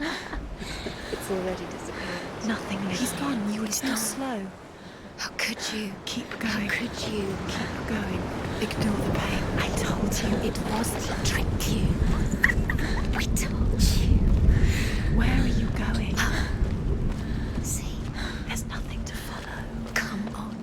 It's already disappeared. Nothing living. He's gone. You were still slow. How could you? Keep going. How could you? Keep going. Ignore the pain. I told you it was to trick you. I told you. Where are you going? See, There's nothing to follow. come on.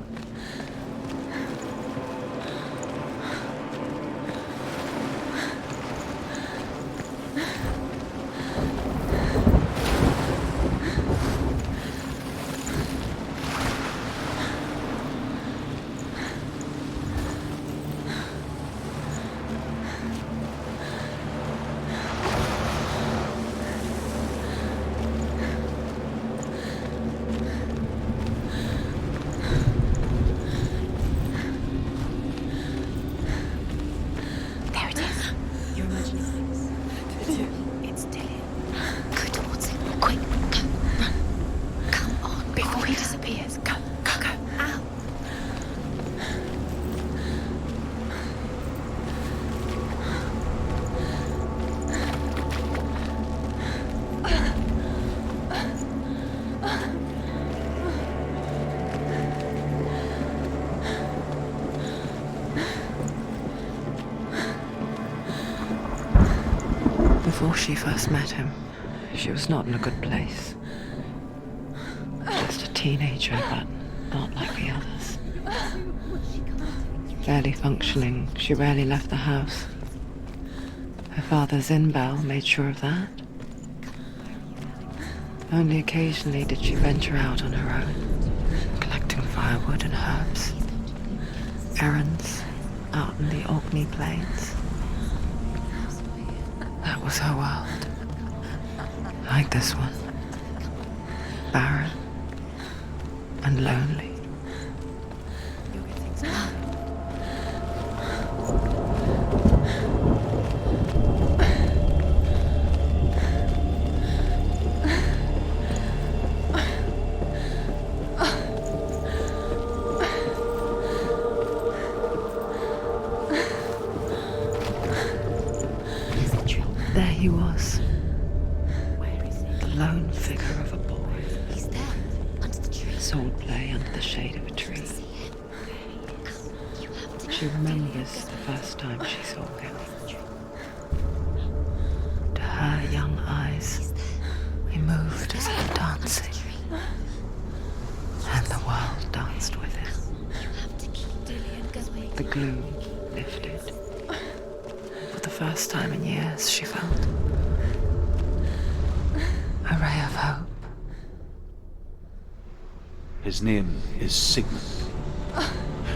There it is. You're imagining things. It's Dillian. Go towards it. Quick, go, run. Come on. Before he quicker. disappears. Go, go, go. Ow. Before she first met him, she was not in a good place. Just a teenager, but not like the others. Barely functioning, she rarely left the house. Her father's in-bell made sure of that. Only occasionally did she venture out on her own, collecting firewood and herbs. Errands out in the Orkney Plains. That was her world. Like this one. Barren and lonely. You'll get things done. There he was, Where is he? the lone figure of a boy. He's there, under the tree. Swordplay under the shade of a tree. See him? You have to. She remembers the first time she saw him. To her young eyes, he moved as if dancing, and the world danced with him. You have to keep Dillian going. The gloom lifted. For the first time in years, she felt a ray of hope. His name is Sigmund.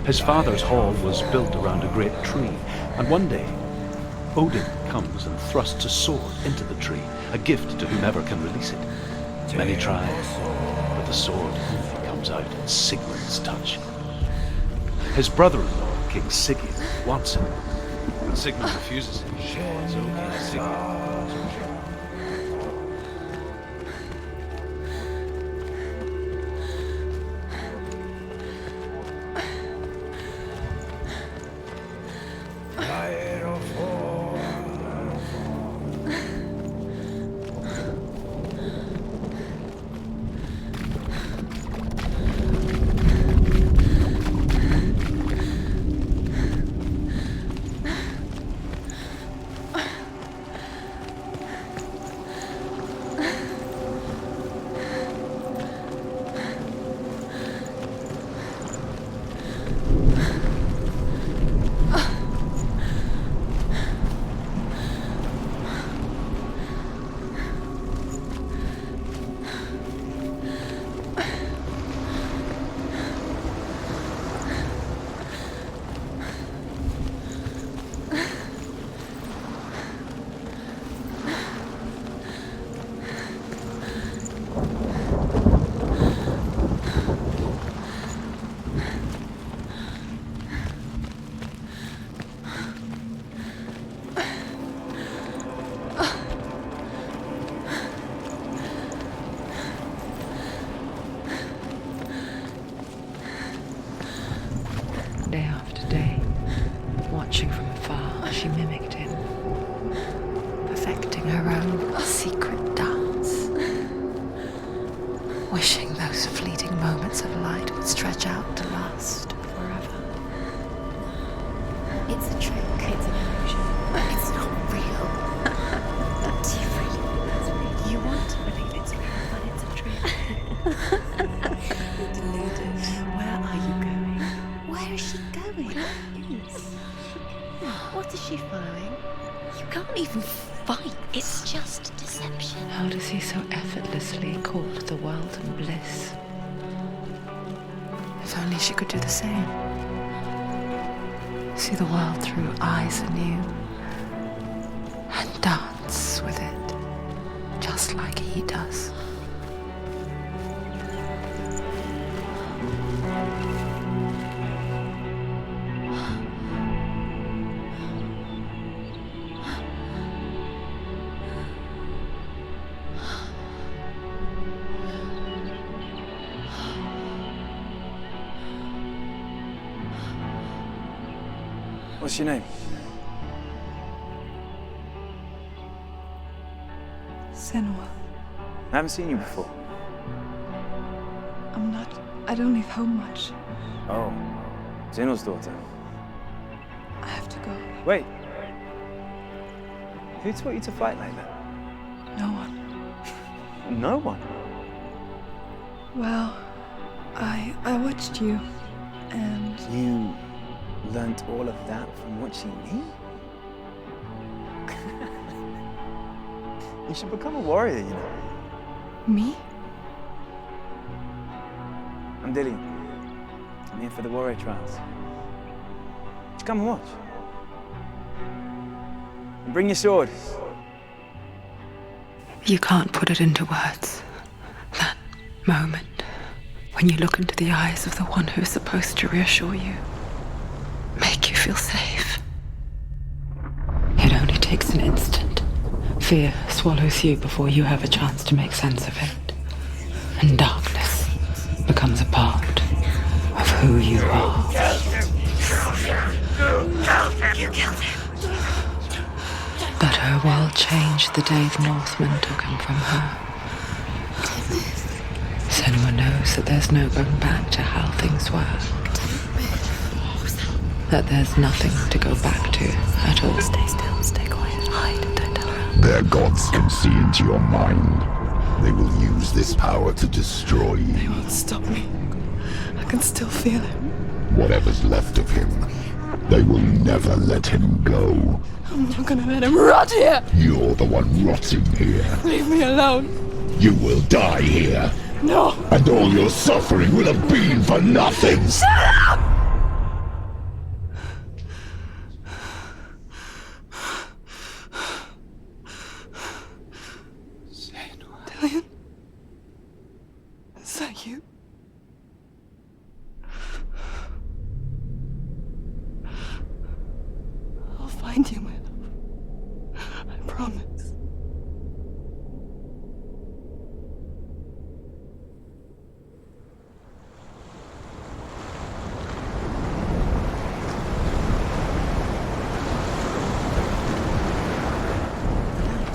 His father's hall was built around a great tree, and one day, Odin comes and thrusts a sword into the tree, a gift to whomever can release it. Many try, but the sword only comes out at Sigmund's touch. His brother-in-law, King Sigurd, wants him, but Sigmund refuses him. So King Sigurd deception. How does he so effortlessly court the world and bliss? If only she could do the same. See the world through eyes anew and dance with it, just like he does. What's your name? Senua. I haven't seen you before. I don't leave home much. Oh, Zenua's daughter. I have to go. Wait. Who taught you to fight like that? No one. No one. Well, I watched you, and You learnt all of that from watching me? You should become a warrior, you know. me? I'm Dillian. I'm here for the warrior trials. Just come and watch. And bring your sword. You can't put it into words. That moment when you look into the eyes of the one who's supposed to reassure you, make you feel safe. It only takes an instant. Fear swallows you before you have a chance to make sense of it. And darkness becomes a part of who you are. You killed him. But her world changed the day the Northmen took him from her. Senua knows that there's no going back to how things were. That there's nothing to go back to at all. Stay still, stay quiet, hide, don't tell her. Their gods can see into your mind. They will use this power to destroy They you. won't stop me. I can still feel him. Whatever's left of him, they will never let him go. I'm not gonna let him rot here. You're the one rotting here. Leave me alone. You will die here, No. and all your suffering will have been for nothing. Dillian? Is that you? I'll find you, my love. I promise.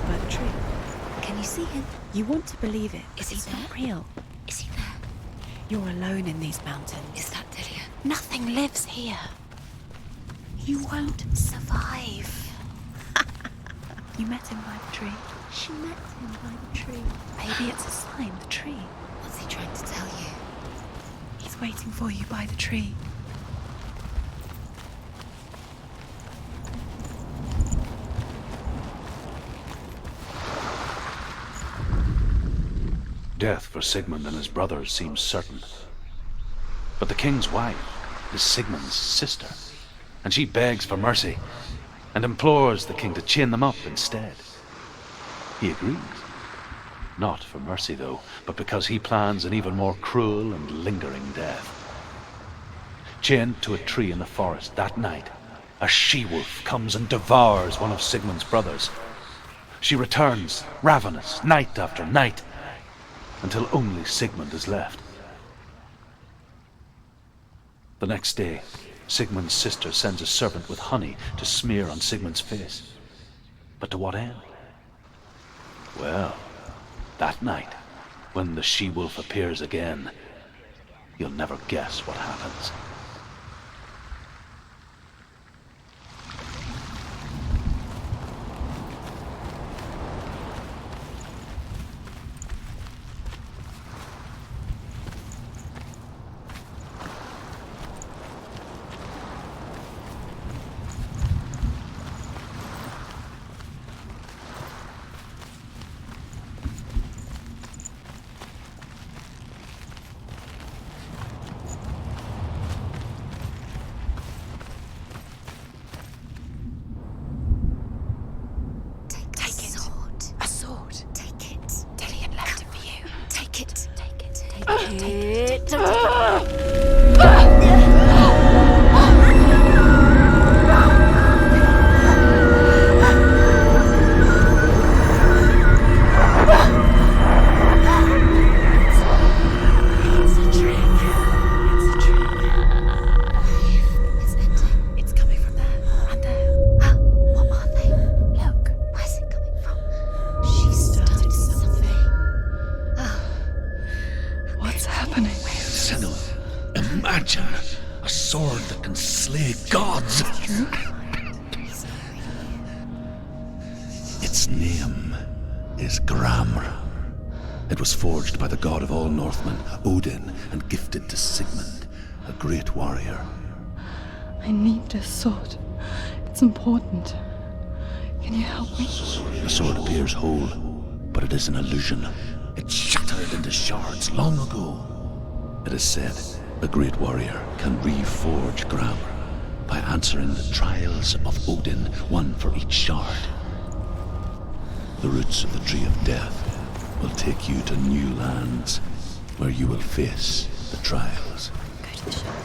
By the tree. Can you see him? You want to believe it, Is but he it's not there? real. Is he there? You're alone in these mountains. Is that Dillian? Nothing lives here. You won't survive. You met him by the tree. She met him by the tree. Maybe it's a sign, the tree. What's he trying to tell you? He's waiting for you by the tree. Death for Sigmund and his brothers seems certain. But the king's wife is Sigmund's sister, and she begs for mercy and implores the king to chain them up instead. He agrees. Not for mercy, though, but because he plans an even more cruel and lingering death. Chained to a tree in the forest that night, a she-wolf comes and devours one of Sigmund's brothers. She returns, ravenous, night after night, until only Sigmund is left. The next day, Sigmund's sister sends a servant with honey to smear on Sigmund's face. But to what end? Well, that night, when the she-wolf appears again, you'll never guess what happens. Take it. Take it. Take it. Take it. Don't take it. It's a trick. It's a trick. It's ending. It's coming from there and there. What are they? Look. Where's it coming from? She started something. What's happening? Senua, imagine a sword that can slay gods. Its name is Gramr. It was forged by the god of all Northmen, Odin, and gifted to Sigmund, a great warrior. I need this sword. It's important. Can you help me? The sword appears whole, but it is an illusion. It shattered into shards long ago. It is said a great warrior can reforge Gramr by answering the trials of Odin, one for each shard. The roots of the Tree of Death will take you to new lands where you will face the trials. Go to the shard.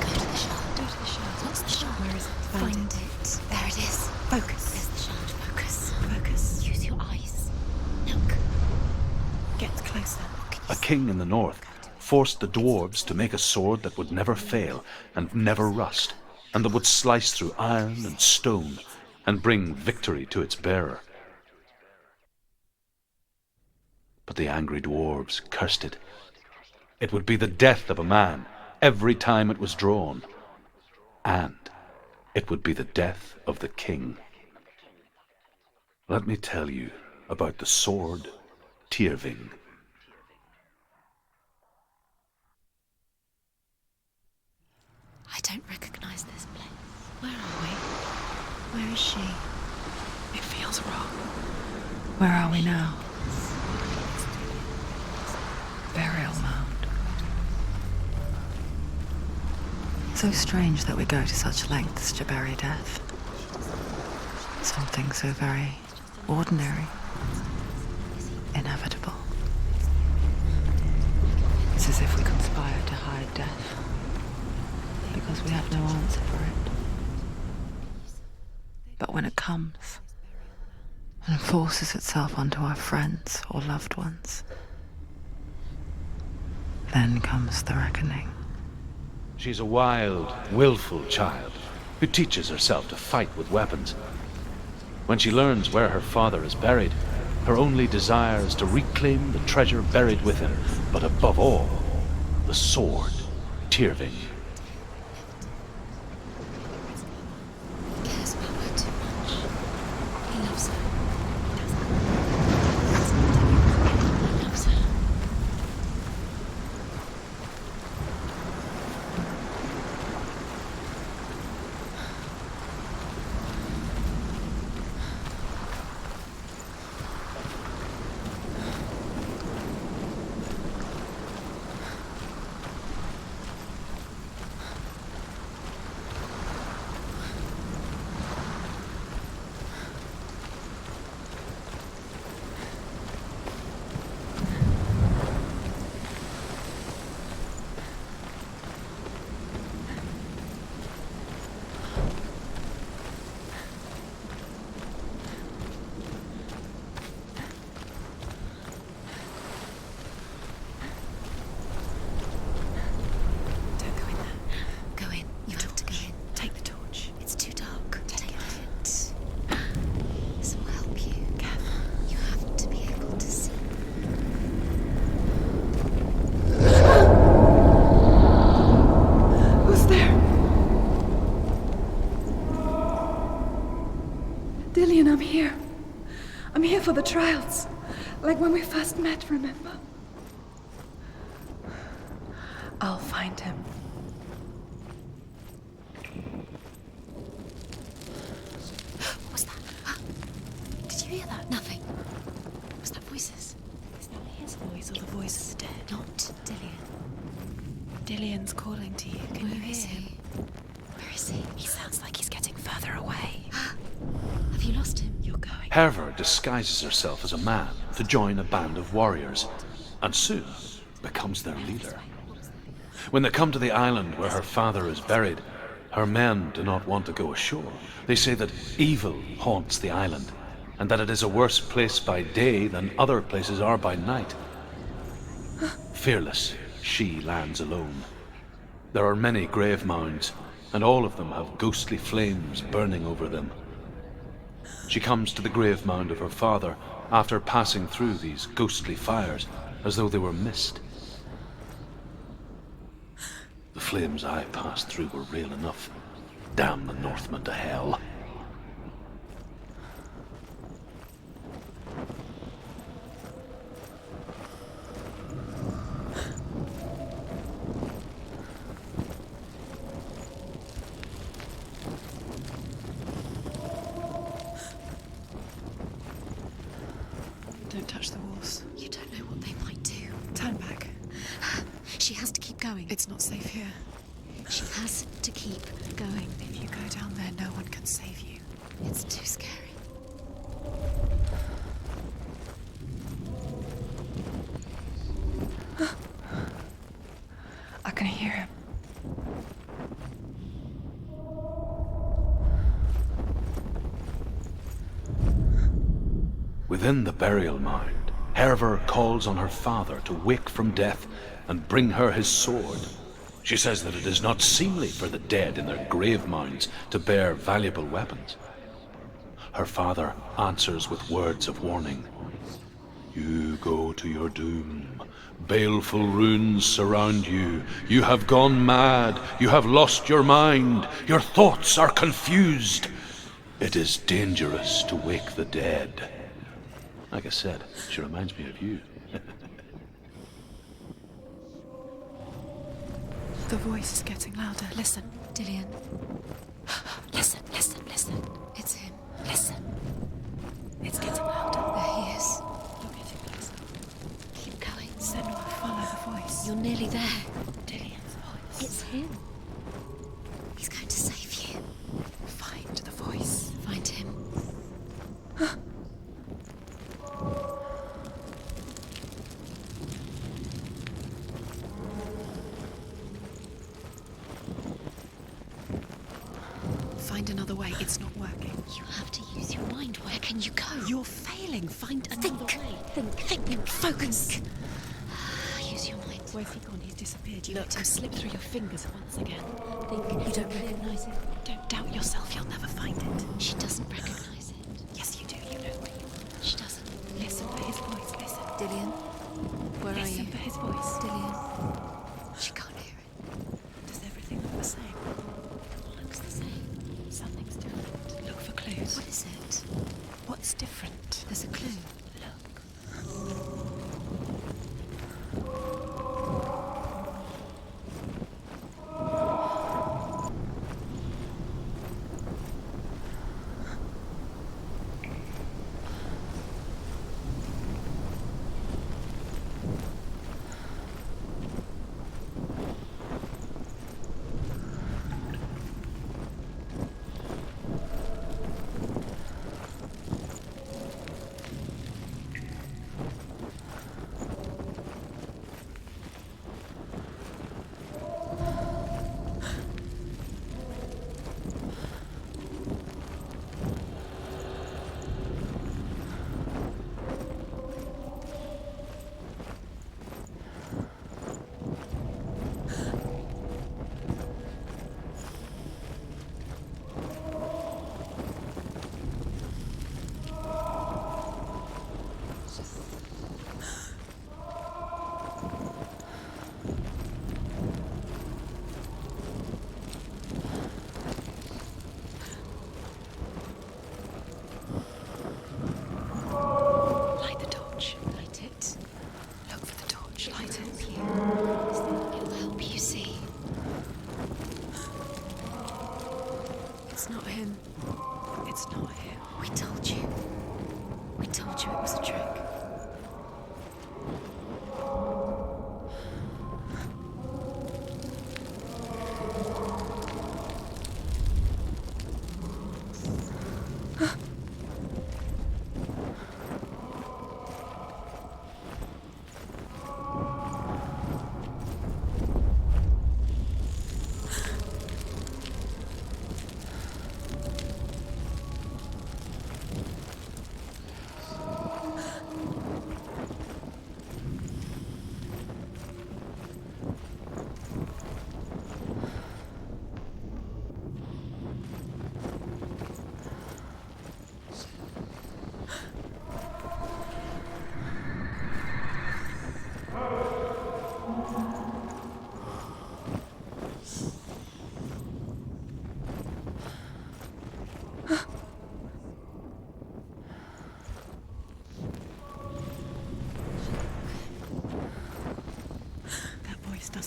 Go to the shard. Go to the shard. What's the shard? Where is it? Find it. There it is. Focus. There's the shard. Focus. Focus. Use your eyes. Look. Get closer. A king in the north forced the dwarves to make a sword that would never fail and never rust, and that would slice through iron and stone and bring victory to its bearer. But the angry dwarves cursed it. It would be the death of a man every time it was drawn, and it would be the death of the king. Let me tell you about the sword Tyrving. I don't recognize this place. Where are we? Where is she? It feels wrong. Where are we now? Burial mound. So strange that we go to such lengths to bury death. Something so very ordinary, inevitable. It's as if we conspire to hide death, because we have no answer for it. But when it comes and forces itself onto our friends or loved ones, then comes the reckoning. She's a wild, willful child who teaches herself to fight with weapons. When she learns where her father is buried, her only desire is to reclaim the treasure buried with him, but above all, the sword Tyrving. He cares about her too much. He loves her. He loves her. Don't go in there. Go in. You have to go in. Take the torch. It's too dark. Take it. This will help you. You have to be able to see. Who's there? Dillian, I'm here. I'm here for the trials. Like when we first met, remember? I'll find him. What was that? Did you hear that? Nothing. Was that voices? Is that his voice or the voice of the dead? Not Dillian. Dillian's calling to you. Can you Where hear is him? he? Where is he? He sounds like he's getting further away. Have you lost him? You're going. Hervor disguises herself as a man to join a band of warriors. and soon becomes their leader. When they come to the island where her father is buried, her men do not want to go ashore. They say that evil haunts the island, and that it is a worse place by day than other places are by night. Fearless, she lands alone. There are many grave mounds, and all of them have ghostly flames burning over them. She comes to the grave mound of her father after passing through these ghostly fires, as though they were mist. The flames I passed through were real enough. Damn the Northmen to hell. Don't touch the walls. You don't know what they might do. Turn back. She has to keep going. It's not safe here. She has to keep going. If you go down there, no one can save you. It's too scary. I can hear him. Within the burial mound, Hervor calls on her father to wake from death and bring her his sword. She says that it is not seemly for the dead in their grave mounds to bear valuable weapons. Her father answers with words of warning. You go to your doom. Baleful runes surround you. You have gone mad. You have lost your mind. Your thoughts are confused. It is dangerous to wake the dead. Like I said, she reminds me of you. The voice is getting louder. Listen. Dillian, Listen, listen, listen. it's him. Listen. It's getting louder. There he is. You're getting closer. Keep going. Senua, follow the voice. You're nearly there. Dillian's voice. It's him. He's going to save you. Find the voice. Find him. Find another way. It's not working. You have to use your mind. Where can you go? You're failing. Find another way. Think. Focus. Use your mind. Where's he gone? He's disappeared. You let him slip through your fingers once again. Think. You don't recognize it. Don't doubt yourself. You'll never find it. She doesn't recognize it. Yes, you do. You know where you are. She doesn't. Listen for his voice. Listen. Dillian, where are Listen you? for his voice. Dillian. She can't hear it. Does everything look the same? Looks the same. Something's different. Look for clues. What is it? What's different? There's a clue. Look.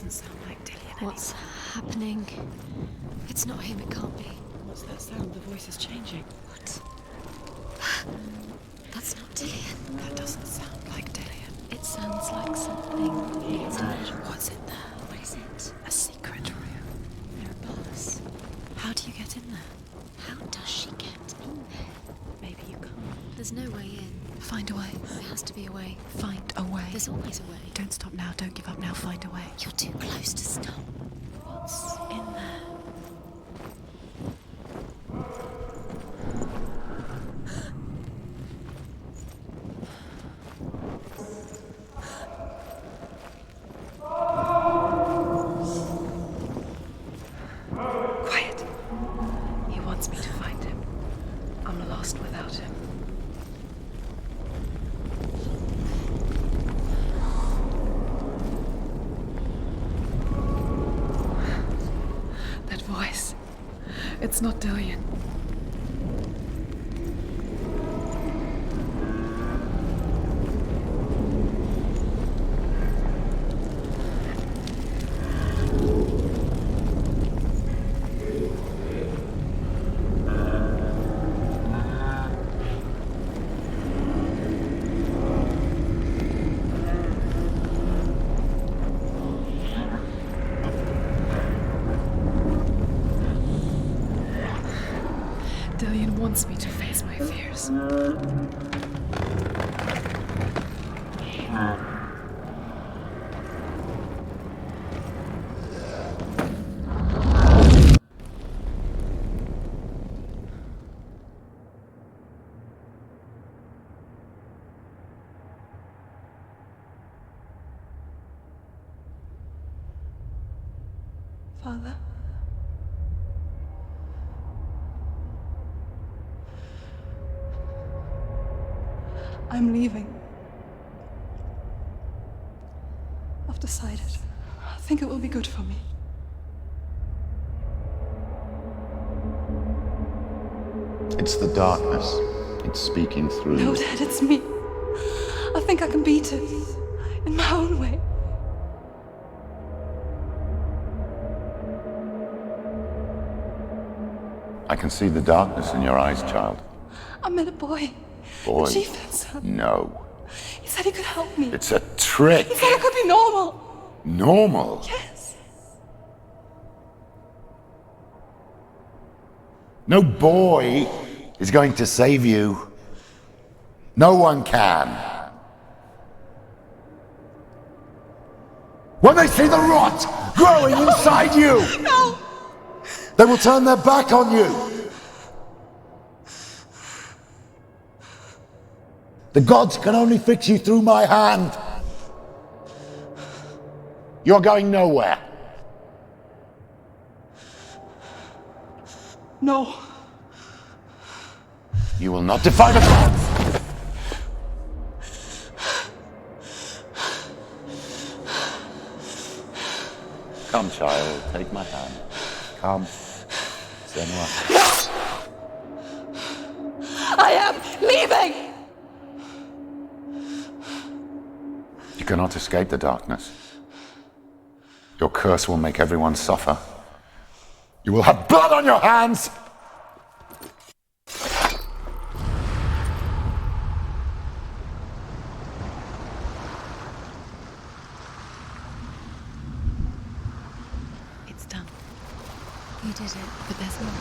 doesn't sound like Dillian What's happening? It's not him, it can't be. What's that sound? The voice is changing. What? That's not Dillian. That doesn't sound like Dillian. It sounds like something. What's in there? What is it? A secret room. There are bars. How do you get in there? How does she get in there? Maybe you can't. There's no way in. Find a way. There has to be a way. Find a way. There's always a way. Don't stop now. Don't give up now. Find a way. You're too close to stop. What's in there? Quiet. He wants me to find him. I'm lost without him. That voice. It's not Dillian. Dillian wants me to face my fears. Father? I'm leaving. I've decided. I think it will be good for me. It's the darkness. It's speaking through No, you. Dad, it's me. I think I can beat it. In my own way. I can see the darkness in your eyes, child. I met a boy. Boy. The chief fencer. No. He said he could help me. It's a trick. He said I could be normal. Normal. Yes. No boy is going to save you. No one can. When they see the rot growing inside you, No! they will turn their back on you. The gods can only fix you through my hand. You're going nowhere. No. You will not defy the gods. Come, child, take my hand. Come. Senua. I am leaving! You cannot escape the darkness. Your curse will make everyone suffer. You will have blood on your hands! It's done. You did it. But there's more.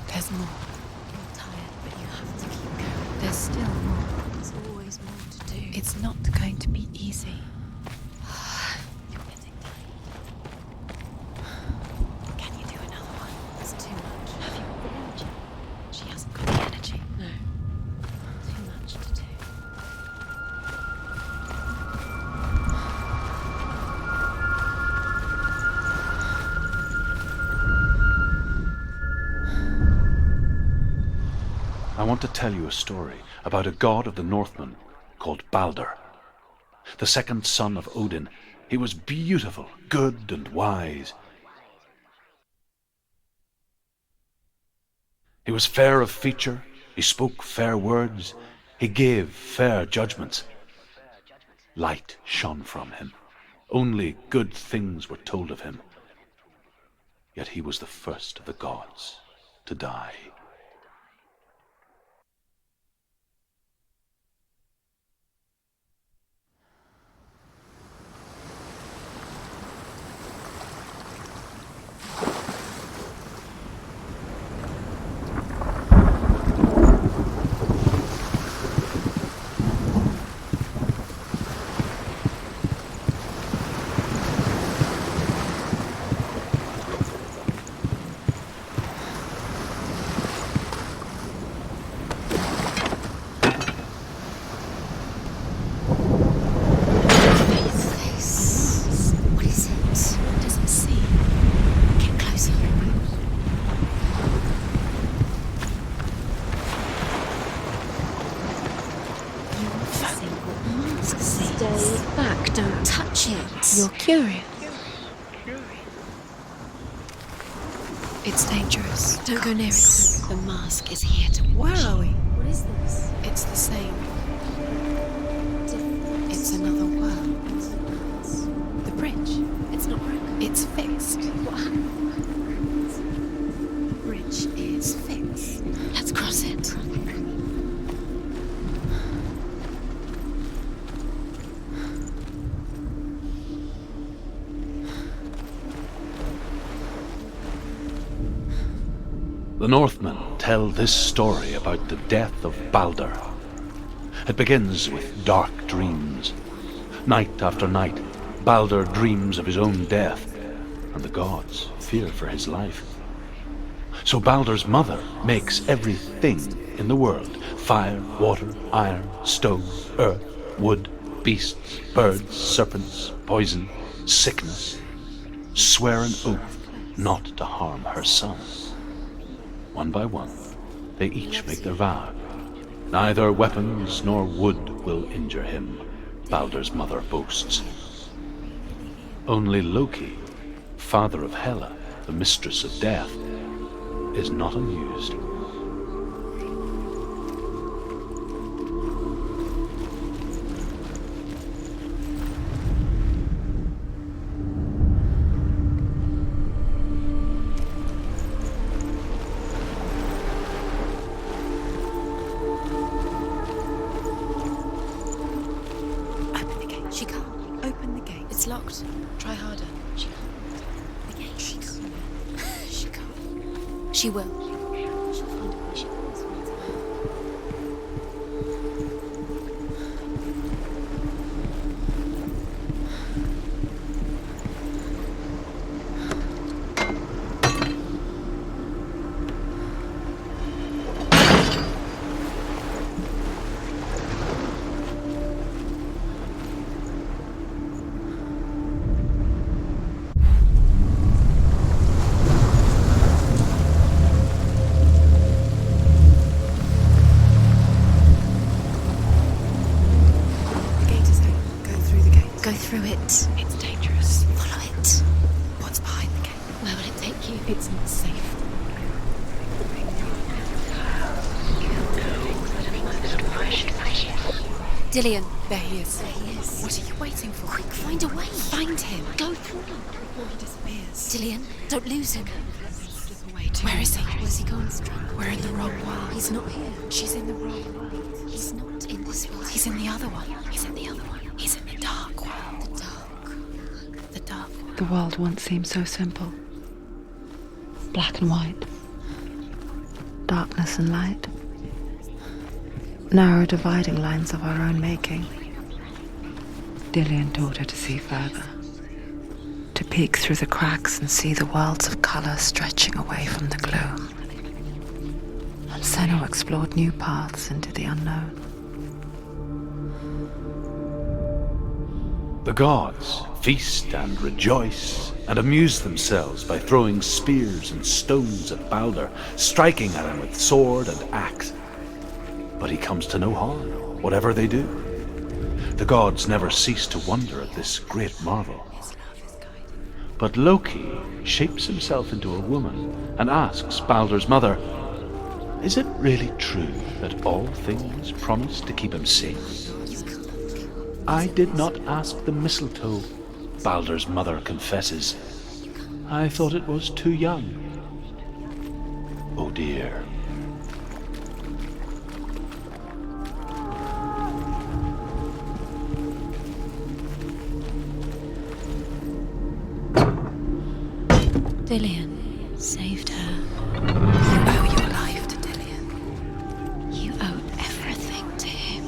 There's more. You're tired, but you have to keep going. There's still more. There's always more to do. It's not going to be easy. You're getting tired. Can you do another one? It's too much. Have you got the energy? She hasn't got the energy. No. Too much to do. I want to tell you a story about a god of the Northmen called Balder. The second son of Odin, he was beautiful, good and wise. He was fair of feature, he spoke fair words, he gave fair judgments. Light shone from him. Only good things were told of him. Yet he was the first of the gods to die. You're curious. It's dangerous. Don't go near it. The mask is here to watch. Where are we? What is this? It's the same. It's another world. The bridge. It's not broken. It's fixed. What happened? The bridge is fixed. Let's cross it. The Northmen tell this story about the death of Baldur. It begins with dark dreams. Night after night, Baldur dreams of his own death, and the gods fear for his life. So Baldur's mother makes everything in the world: fire, water, iron, stone, earth, wood, beasts, birds, serpents, poison, sickness, swear an oath not to harm her son. One by one, they each make their vow. Neither weapons nor wood will injure him, Baldur's mother boasts. Only Loki, father of Hela, the mistress of death, is not amused. She can't. Open the gate. It's locked. Try harder. She can't. The gate. She can't. She can't. She will. She'll find a way. She always finds a way. Go through it. It's dangerous. Follow it. What's behind the gate? Where will it take you? It's not safe. Dillion. There he is. There he is. What are you waiting for? Quick, find a way. Find him. Go through him. Before he disappears. Dillion, don't lose him. Slip away too. Where is he? Where's he gone? We're in the wrong world. He's not here. She's in the wrong world. He's not in this world. He's in the other one. He's in the other one. He's in the dark world. The dark. The dark world. The world once seemed so simple. Black and white. Darkness and light. Narrow dividing lines of our own making. Dillion taught her to see further. To peek through the cracks and see the worlds of color stretching away from the gloom. And Senua explored new paths into the unknown. The gods feast and rejoice and amuse themselves by throwing spears and stones at Baldur, striking at him with sword and axe. But he comes to no harm, whatever they do. The gods never cease to wonder at this great marvel. But Loki shapes himself into a woman and asks Baldur's mother, "Is it really true that all things promise to keep him safe?" I did not ask the mistletoe, Baldur's mother confesses. I thought it was too young. Oh dear. Dillian saved her. You owe your life to Dillian. You owed everything to him.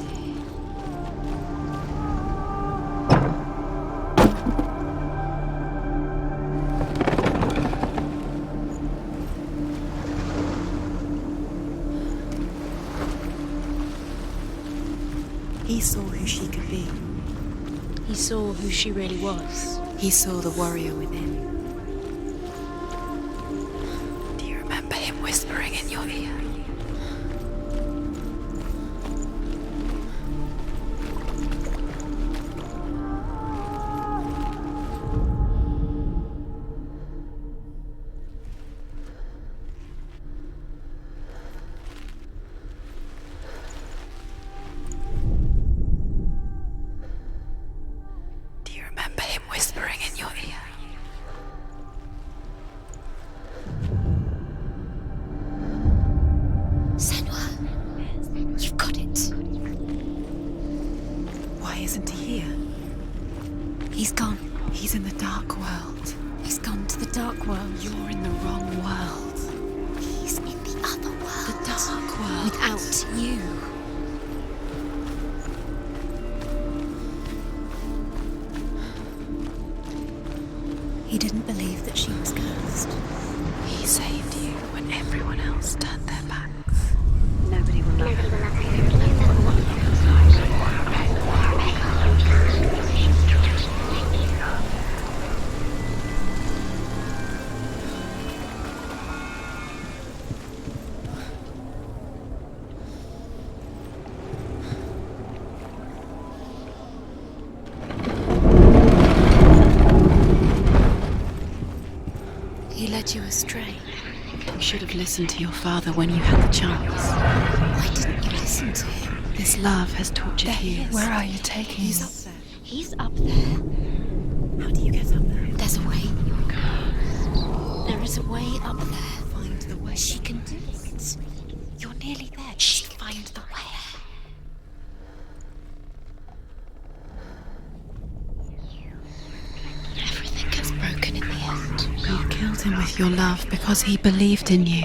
He saw who she could be. He saw who she really was. He saw the warrior within. Do you remember him whispering in your ear? Do you remember him whispering in your ear? Senua, you've got it. Why isn't he here? He's gone. He's in the dark world. He's gone to the dark world. You're in the wrong world. He's in the other world. The dark world. Without you. He didn't believe that she was cursed. He saved you when everyone else turned their backs. Nobody will love her. He led you astray. You should have listened to your father when you had the chance. Why didn't you listen to him? This love has tortured you. Where are you taking He's me? up there. He's up there. How do you get up there? There's a way. There is a way up there. Find the way. She can do it. You're nearly there. She can find the way. Everything gets broken in the end. You killed him with your love because he believed in you.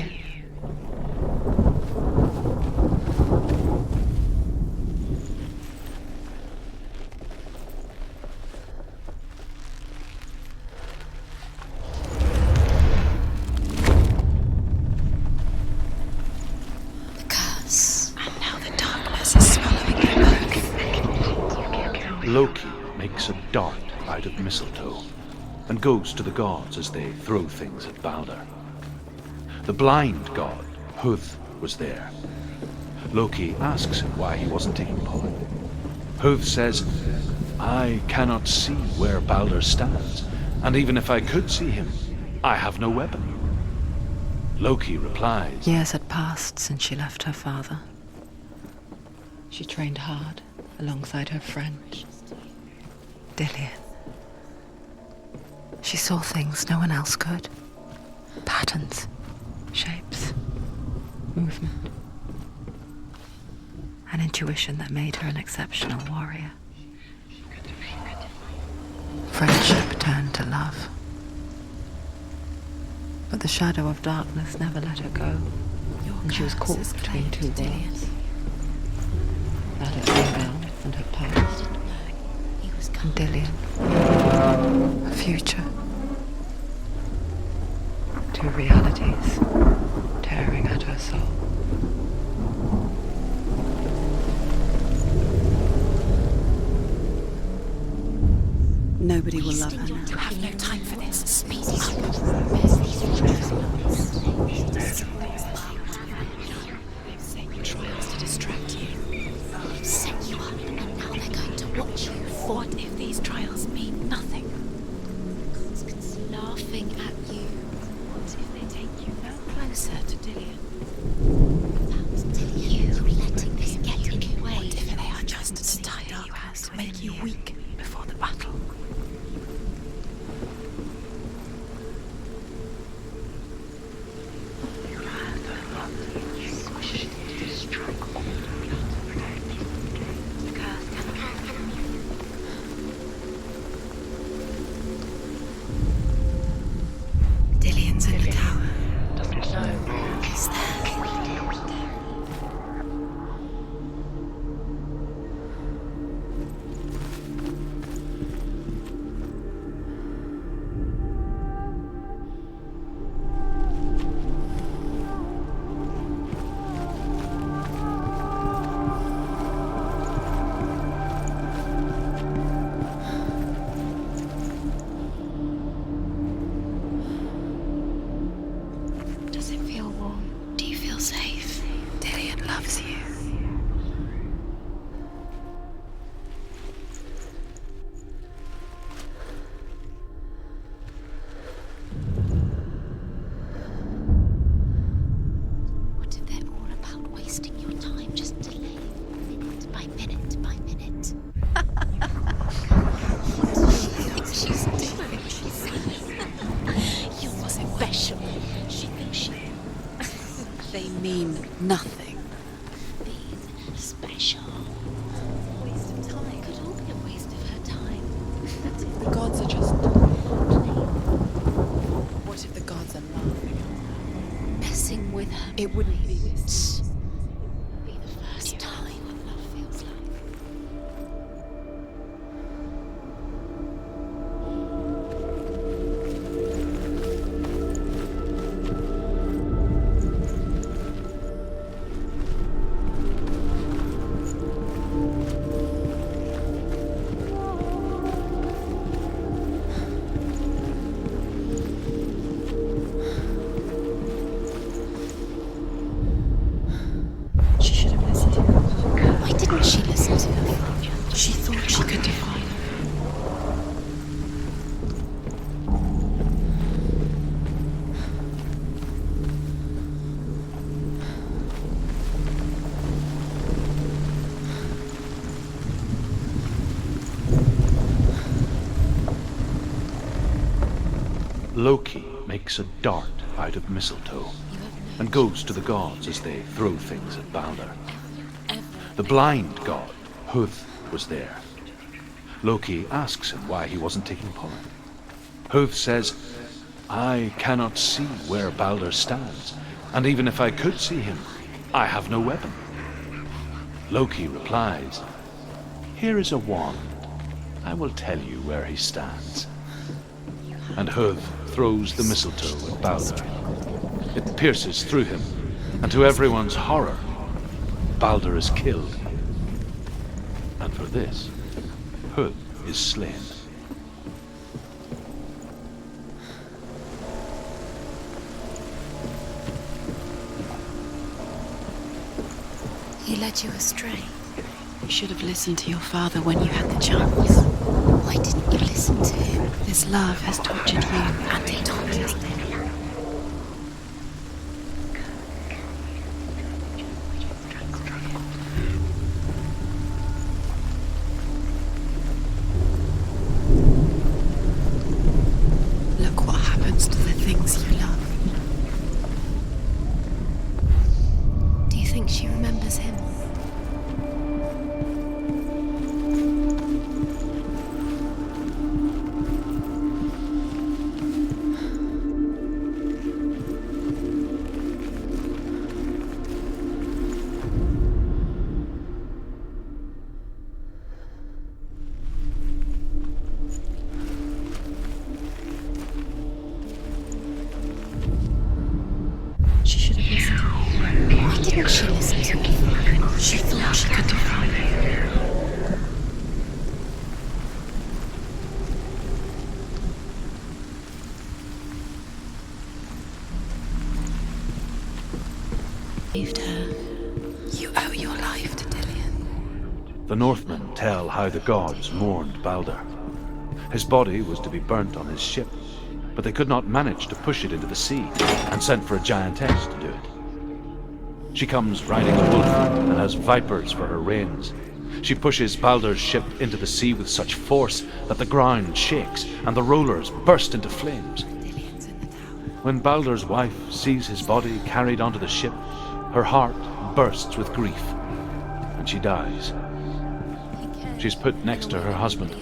The curse. And now the darkness is swallowing you both. Loki makes a dart out of mistletoe and goes to the gods as they throw things at Baldur. The blind god, Huth, was there. Loki asks him why he wasn't taking part. Huth says, I cannot see where Baldur stands, and even if I could see him, I have no weapon. Loki replies, Years had passed since she left her father. She trained hard alongside her friend, Dillian. She saw things no one else could. Patterns, shapes, movement. An intuition that made her an exceptional warrior. Friendship turned to love. But the shadow of darkness never let her go, and she was caught between two worlds. That of Engel and her past, He was and gone. Dillian, her future. Two realities tearing at her soul. Nobody will love her now. You have no time for this. Speed up. They've set you trials to distract you. They've set you up, and now they're going to watch you. What if these trials mean nothing? Laughing at you. What if they take you no closer to Dillian? You letting this get in your way. What if they are just as tired you as make you weak before the battle. Dillian's in the tower. Doesn't know. He's there. Does it feel warm? Do you feel safe? Dillian loves you. What if they're all about wasting your time just to live, minute by minute by minute? She's doing. You're special. She thinks They mean nothing. being special. Waste of time. Could all be a waste of her time. The gods are just... What if the gods are laughing? Messing with her. It wouldn't be this. Be the first time what love feels like. She should have listened to her. Why didn't she listen to her father? She thought she could define her. Loki makes a dart out of mistletoe and goes to the gods as they throw things at Balder. The blind god, Huth, was there. Loki asks him why he wasn't taking part. Huth says, "I cannot see where Balder stands, and even if I could see him, I have no weapon." Loki replies, "Here is a wand. I will tell you where he stands." And Huth throws the mistletoe at Balder. It pierces through him, and to everyone's horror, Balder is killed. And for this, Huth is slain. He led you astray. You should have listened to your father when you had the chance. Why didn't you listen to him? This love has tortured you. And he tortured me. Look what happens to the things you love. Do you think she remembers him? She should have listened to me. Why didn't she listen to him? She thought she could define you. Saved her. You owe your life to Dillian. The Northmen tell how the gods mourned Balder. His body was to be burnt on his ship, but they could not manage to push it into the sea and sent for a giantess to do it. She comes riding a wolf and has vipers for her reins. She pushes Baldur's ship into the sea with such force that the ground shakes and the rollers burst into flames. When Baldur's wife sees his body carried onto the ship, her heart bursts with grief, and she dies. She's put next to her husband,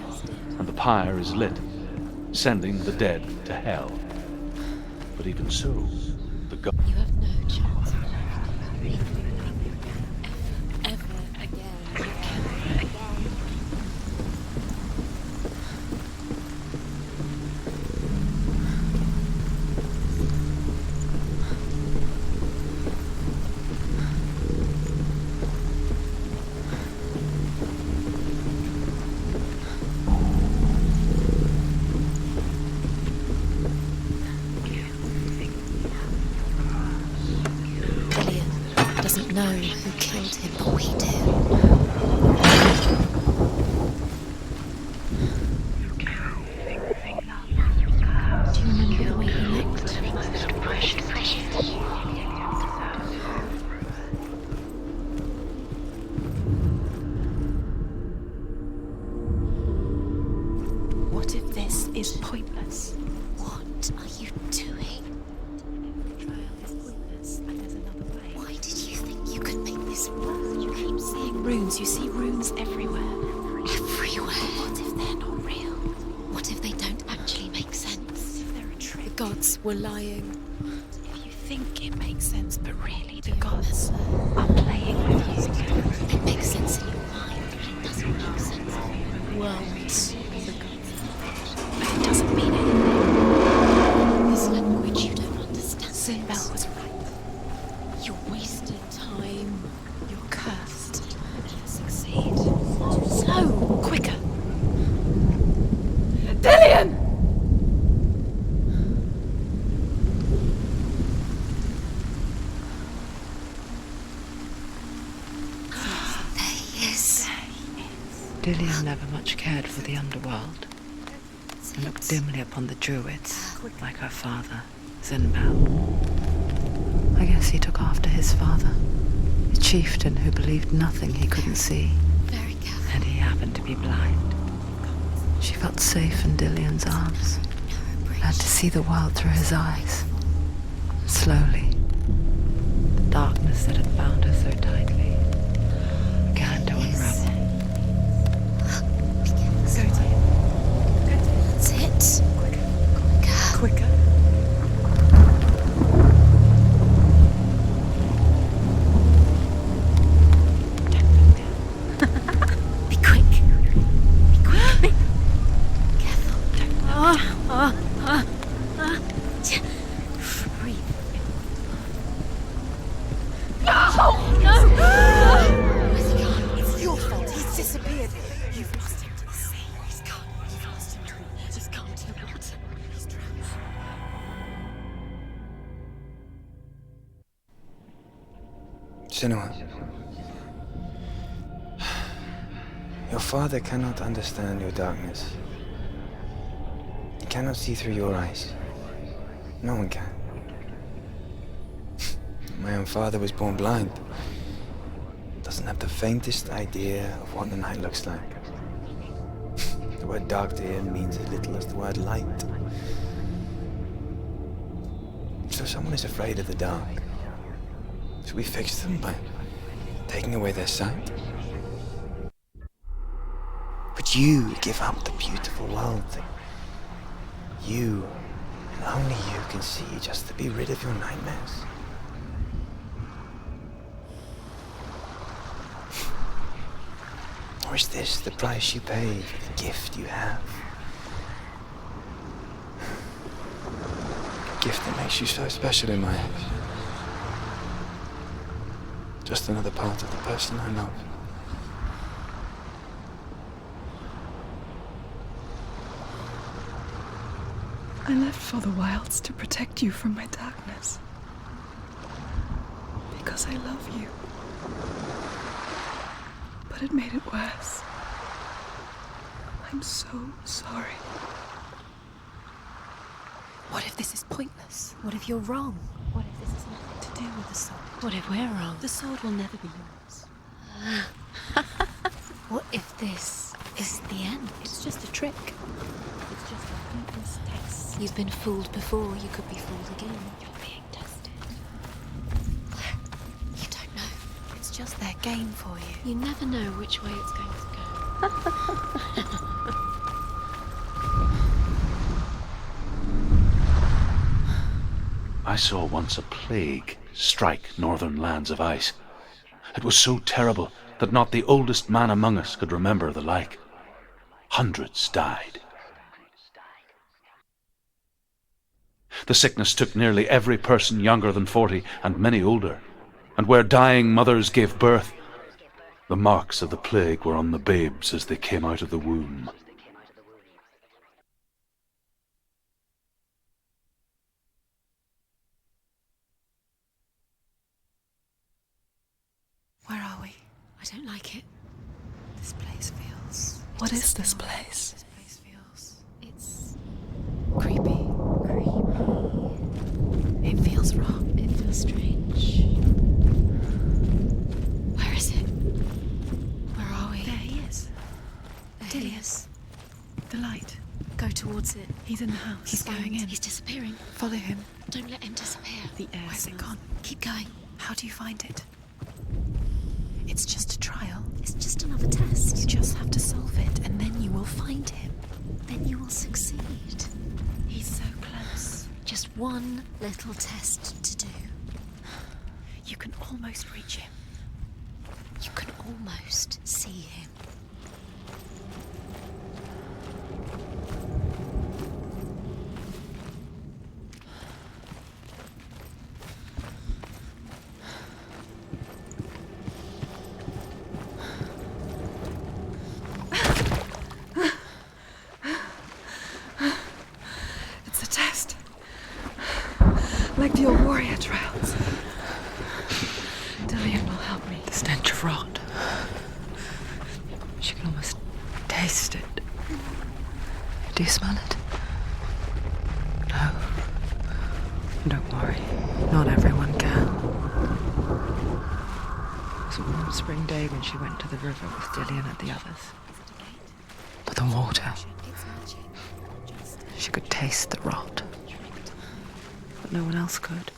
and the pyre is lit, sending the dead to hell. But even so, the god... You have no chance ever again. Doesn't know who killed him, but we do. Do you remember the way he looked? What if this is pointless? What are you doing? The trial is pointless, and there's another way. Why did you think you could make this work? You keep seeing runes. You see runes everywhere. Everywhere. What if they're not real? What if they don't actually make sense? If they're a trick. The gods were lying. If you think it makes sense, but really the gods are playing with you. It makes sense in your mind, but it doesn't make sense in your Worlds. But it doesn't mean anything. This language you don't understand. Sinbel was right. You're wasting time. You're cursed. Never succeed. Slow! Quicker! Dillian! There he is. Dillian never much cared for the underworld, and looked dimly upon the druids, like her father, Sinbel. I guess he took after his father, a chieftain who believed nothing he couldn't see, Very careful. and he happened to be blind. She felt safe in Dillian's arms, learned to see the world through his eyes. Slowly, the darkness that had bound her so tightly began to unravel. Go to him. That's it. Quicker. Quicker. Be quick. Be quick. Careful. Breathe. Where's he gone? It's your fault. He's disappeared. You've lost him to the sea. He's gone. You've lost him. He's gone to the water. He's drowned. Senua, your father cannot understand your darkness. He cannot see through your eyes. No one can. My own father was born blind. Doesn't have the faintest idea of what the night looks like. The word dark to him means as little as the word light. So someone is afraid of the dark. Should we fix them by taking away their sight? But you give up the beautiful world that you, and only you, can see just to be rid of your nightmares. Or is this the price you pay for the gift you have? A gift that makes you so special in my eyes. Just another part of the person I love. I left for the wilds to protect you from my darkness. Because I love you. But it made it worse. I'm so sorry. What if this is pointless? What if you're wrong? What if this has nothing to do with the sword? What if we're wrong? The sword will never be yours. What if this is the end? It's just a trick. It's just a pointless test. You've been fooled before, you could be fooled again. You're being tested. You don't know. It's just their game for you. You never know which way it's going to go. I saw once a plague strike northern lands of ice. It was so terrible that not the oldest man among us could remember the like. Hundreds died. The sickness took nearly every person younger than 40 and many older, and where dying mothers gave birth, the marks of the plague were on the babes as they came out of the womb. Where are we? I don't like it. This place feels... What is this place? This place feels... It's Creepy. creepy. It feels wrong. It feels strange. Where is it? Where are we? There he is. There he is. The light. Go towards it. He's in the house. He's going in. He's disappearing. Follow him. Don't let him disappear. The air Where's it smells. gone? Keep going. How do you find it? It's just a trial. It's just another test. You just have to solve it, and then you will find him. Then you will succeed. He's so close. Just one little test to do. You can almost reach him. You can almost see him. It's a test. Like the old warrior trials. Dillian will help me. The stench of rot. She can almost taste it. Do you smell it? No. Don't worry. Not everyone can. It was a warm spring day when she went to the river with Dillian and the others. But the water, It's magic. Just she could taste the rot. But no one else could.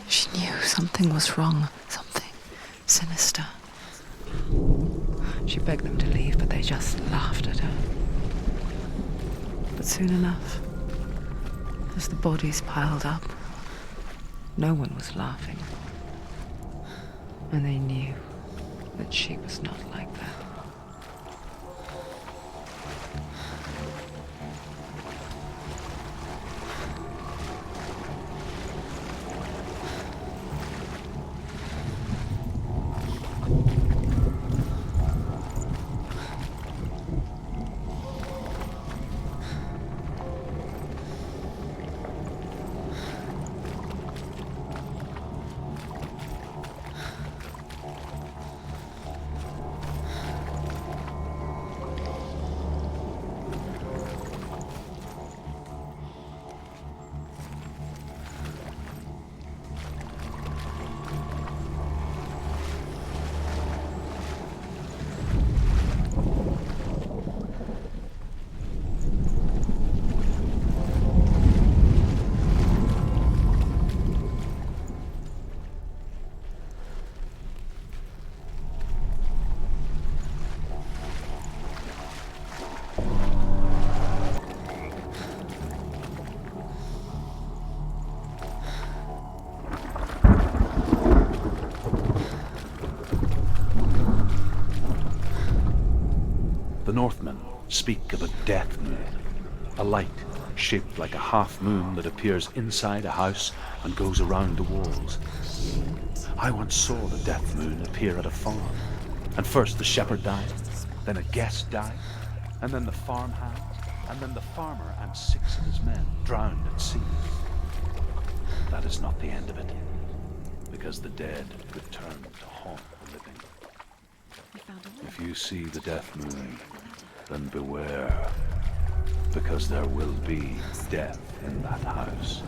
She knew something was wrong, something sinister. She begged them to leave, but they just laughed at her. But soon enough, as the bodies piled up, no one was laughing. And they knew that she was not like that. The Northmen speak of a death moon, a light shaped like a half moon that appears inside a house and goes around the walls. I once saw the death moon appear at a farm, and first the shepherd died, then a guest died, and then the farmhand, and then the farmer and 6 of his men drowned at sea. That is not the end of it, because the dead return to haunt the living. If you see the death moon, then beware, because there will be death in that house.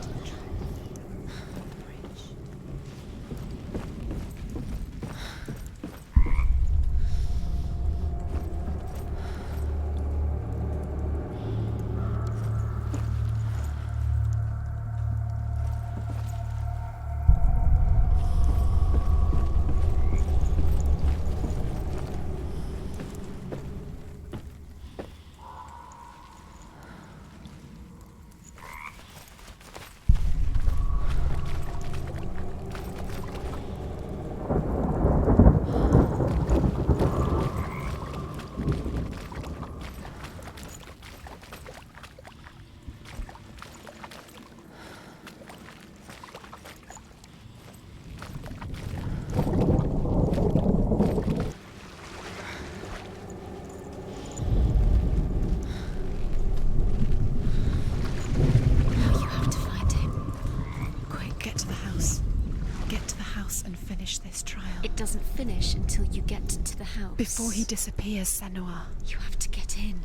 doesn't finish until you get to the house. Before he disappears, Senua. You have to get in.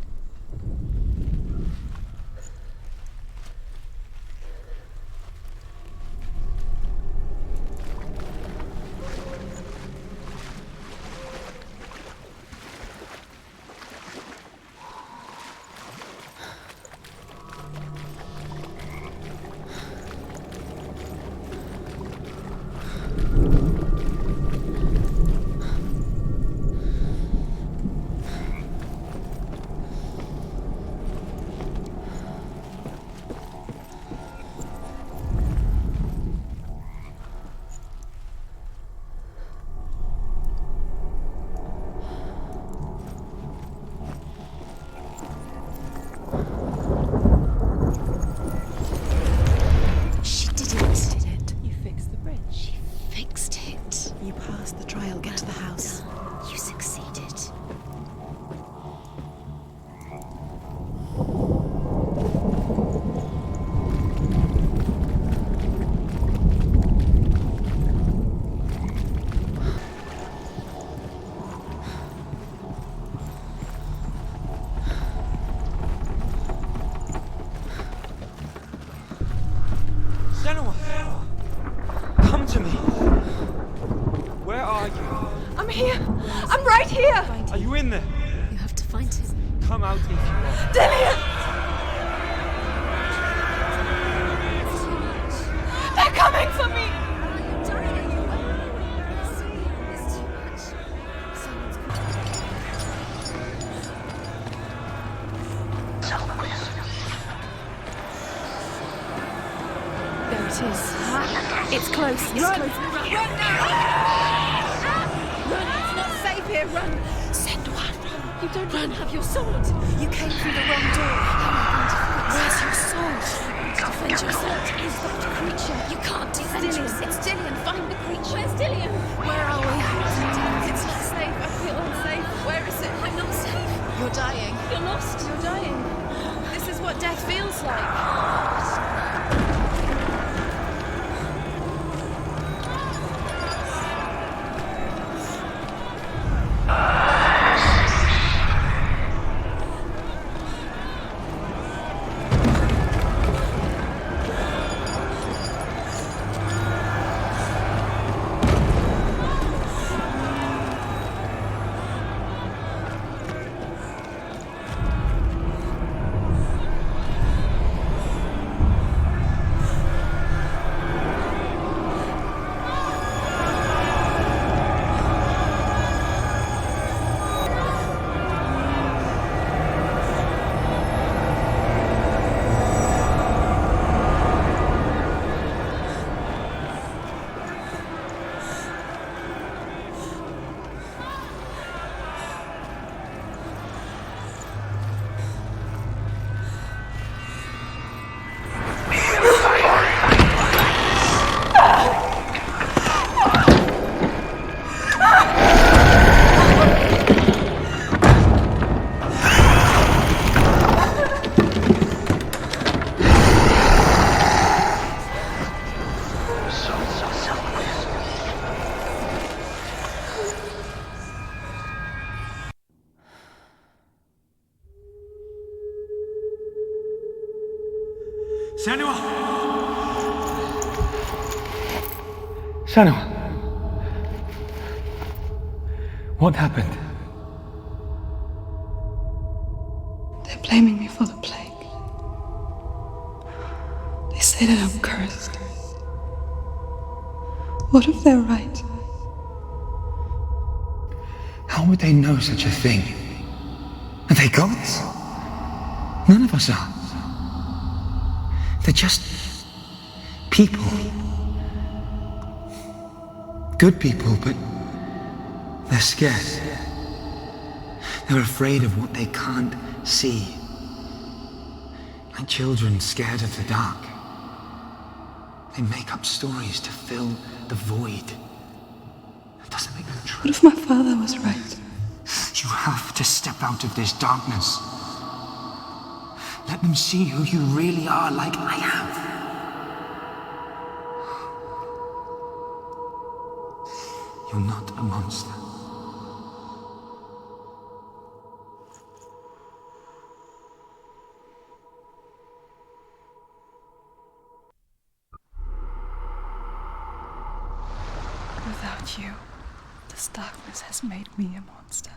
Senua! Come to me! Where are you? I'm here! I'm right here! Are you in there? You have to find him. Come out if you are. Dillian! They're coming for me! There it is. It's close. Run! Run now! Run! It's not safe here! Run! Senua, You don't even have your sword. You came through the wrong door. where's your sword? Defend yourself. Is that creature? You can't defend yourself. It's Dillian. Find the creature. Where's Dillian? Where are we? It's not safe. I feel unsafe. Where is it? I'm not safe. You're dying. You're lost. You're dying. This is what death feels like. Senua! Senua! What happened? They're blaming me for the plague. They say that I'm cursed. What if they're right? How would they know such a thing? Are they gods? None of us are. They're just people. Good people, but they're scared. They're afraid of what they can't see. Like children scared of the dark. They make up stories to fill the void. That doesn't make them true. What if my father was right? You have to step out of this darkness. Let them see who you really are, like I have. You're not a monster. Without you, this darkness has made me a monster.